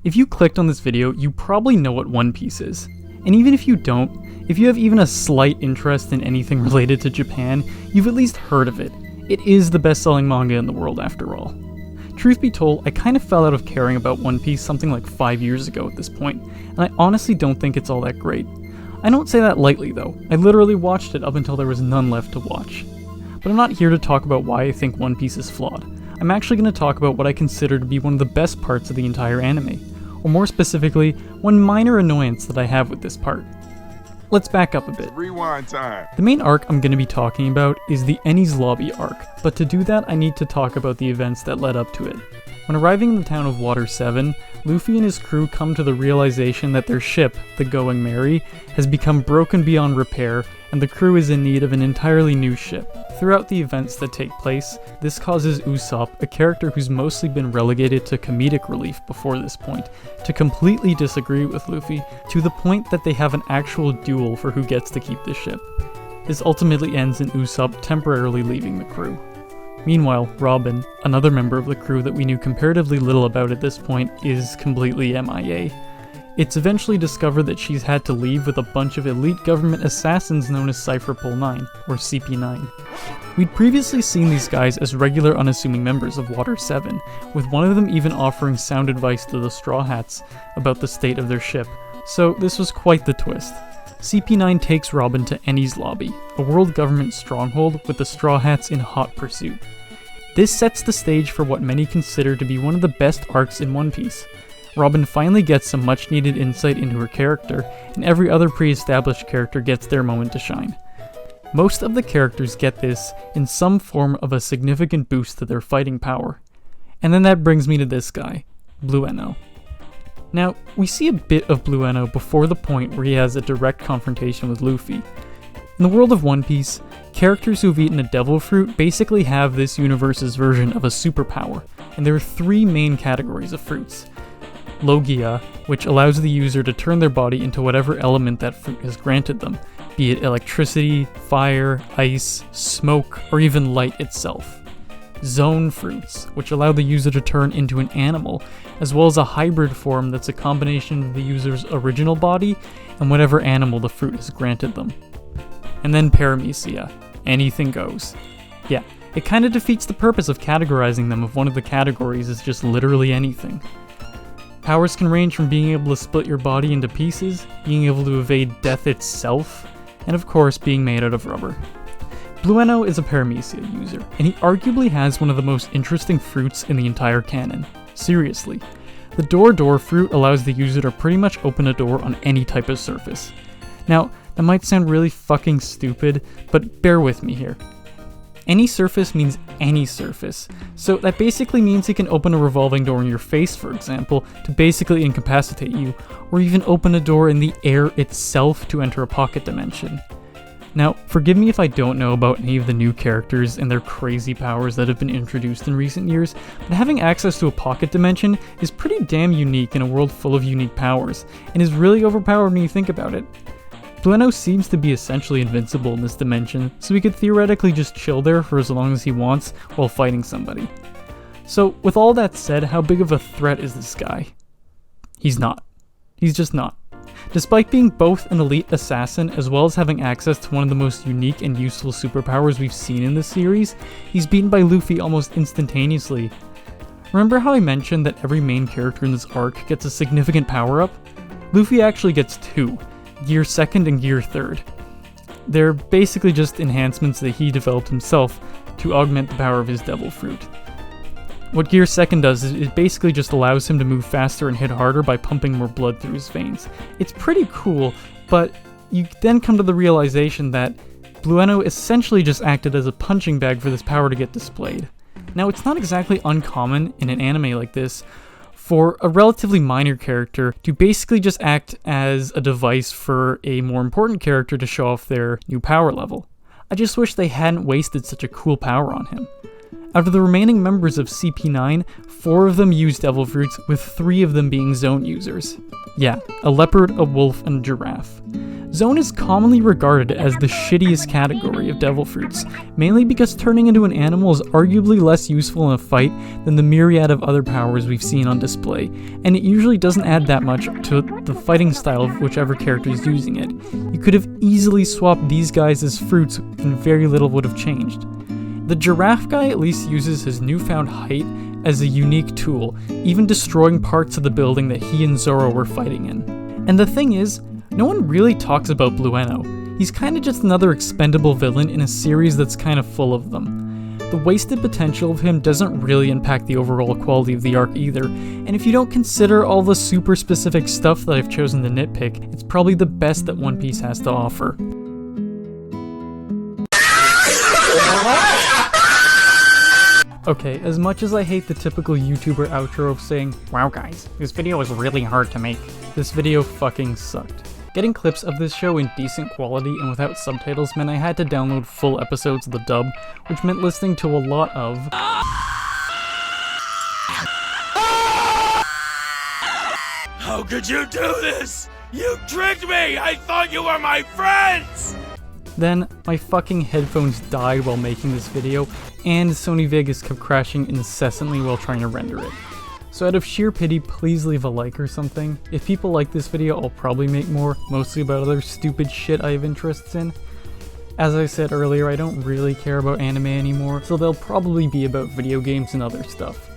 If you clicked on this video, you probably know what One Piece is. And even if you don't, if you have even a slight interest in anything related to Japan, you've at least heard of it. It is the best-selling manga in the world after all. Truth be told, I kind of fell out of caring about One Piece something like 5 years ago at this point, and I honestly don't think it's all that great. I don't say that lightly though, I literally watched it up until there was none left to watch. But I'm not here to talk about why I think One Piece is flawed. I'm actually going to talk about what I consider to be one of the best parts of the entire anime, or more specifically, one minor annoyance that I have with this part. Let's back up a bit. Rewind time. The main arc I'm going to be talking about is the Enies Lobby arc, but to do that I need to talk about the events that led up to it. When arriving in the town of Water 7, Luffy and his crew come to the realization that their ship, the Going Merry, has become broken beyond repair, and the crew is in need of an entirely new ship. Throughout the events that take place, this causes Usopp, a character who's mostly been relegated to comedic relief before this point, to completely disagree with Luffy, to the point that they have an actual duel for who gets to keep the ship. This ultimately ends in Usopp temporarily leaving the crew. Meanwhile, Robin, another member of the crew that we knew comparatively little about at this point, is completely MIA. It's eventually discovered that she's had to leave with a bunch of elite government assassins known as Cypherpole 9, or CP9. We'd previously seen these guys as regular unassuming members of Water 7, with one of them even offering sound advice to the Straw Hats about the state of their ship, so this was quite the twist. CP9 takes Robin to Enies Lobby, a world government stronghold with the Straw Hats in hot pursuit. This sets the stage for what many consider to be one of the best arcs in One Piece. Robin finally gets some much needed insight into her character, and every other pre-established character gets their moment to shine. Most of the characters get this in some form of a significant boost to their fighting power. And then that brings me to this guy, Blue Eno. Now, we see a bit of Blue Eno before the point where he has a direct confrontation with Luffy. In the world of One Piece, characters who've eaten a devil fruit basically have this universe's version of a superpower, and there are three main categories of fruits. Logia, which allows the user to turn their body into whatever element that fruit has granted them, be it electricity, fire, ice, smoke, or even light itself. Zone fruits, which allow the user to turn into an animal, as well as a hybrid form that's a combination of the user's original body and whatever animal the fruit has granted them. And then Paramecia, anything goes. Yeah, it kinda defeats the purpose of categorizing them if one of the categories is just literally anything. Powers can range from being able to split your body into pieces, being able to evade death itself, and of course being made out of rubber. Blue Eno is a Paramecia user, and he arguably has one of the most interesting fruits in the entire canon. Seriously. The Door fruit allows the user to pretty much open a door on any type of surface. Now, that might sound really fucking stupid, but bear with me here. Any surface means any surface, so that basically means he can open a revolving door in your face, for example, to basically incapacitate you, or even open a door in the air itself to enter a pocket dimension. Now, forgive me if I don't know about any of the new characters and their crazy powers that have been introduced in recent years, but having access to a pocket dimension is pretty damn unique in a world full of unique powers, and is really overpowered when you think about it. Blue Eno seems to be essentially invincible in this dimension, so he could theoretically just chill there for as long as he wants while fighting somebody. So, with all that said, how big of a threat is this guy? He's not. He's just not. Despite being both an elite assassin as well as having access to one of the most unique and useful superpowers we've seen in this series, he's beaten by Luffy almost instantaneously. Remember how I mentioned that every main character in this arc gets a significant power-up? Luffy actually gets two, Gear 2nd and Gear 3rd. They're basically just enhancements that he developed himself to augment the power of his devil fruit. What Gear 2nd does is it basically just allows him to move faster and hit harder by pumping more blood through his veins. It's pretty cool, but you then come to the realization that Blue Eno essentially just acted as a punching bag for this power to get displayed. Now, it's not exactly uncommon in an anime like this for a relatively minor character to basically just act as a device for a more important character to show off their new power level. I just wish they hadn't wasted such a cool power on him. Out of the remaining members of CP9, 4 of them use devil fruits, with 3 of them being zone users. Yeah, a leopard, a wolf, and a giraffe. Zone is commonly regarded as the shittiest category of devil fruits, mainly because turning into an animal is arguably less useful in a fight than the myriad of other powers we've seen on display, and it usually doesn't add that much to the fighting style of whichever character is using it. You could have easily swapped these guys as fruits and very little would have changed. The giraffe guy at least uses his newfound height as a unique tool, even destroying parts of the building that he and Zoro were fighting in. And the thing is, no one really talks about Blueno. He's kinda just another expendable villain in a series that's kinda full of them. The wasted potential of him doesn't really impact the overall quality of the arc either, and if you don't consider all the super specific stuff that I've chosen to nitpick, it's probably the best that One Piece has to offer. Okay, as much as I hate the typical YouTuber outro of saying, "Wow guys, this video was really hard to make," this video fucking sucked. Getting clips of this show in decent quality and without subtitles meant I had to download full episodes of the dub, which meant listening to a lot of How could you do this? You tricked me! I thought you were my friends! Then, my fucking headphones died while making this video, and Sony Vegas kept crashing incessantly while trying to render it. So out of sheer pity, please leave a like or something. If people like this video, I'll probably make more, mostly about other stupid shit I have interests in. As I said earlier, I don't really care about anime anymore, so they'll probably be about video games and other stuff.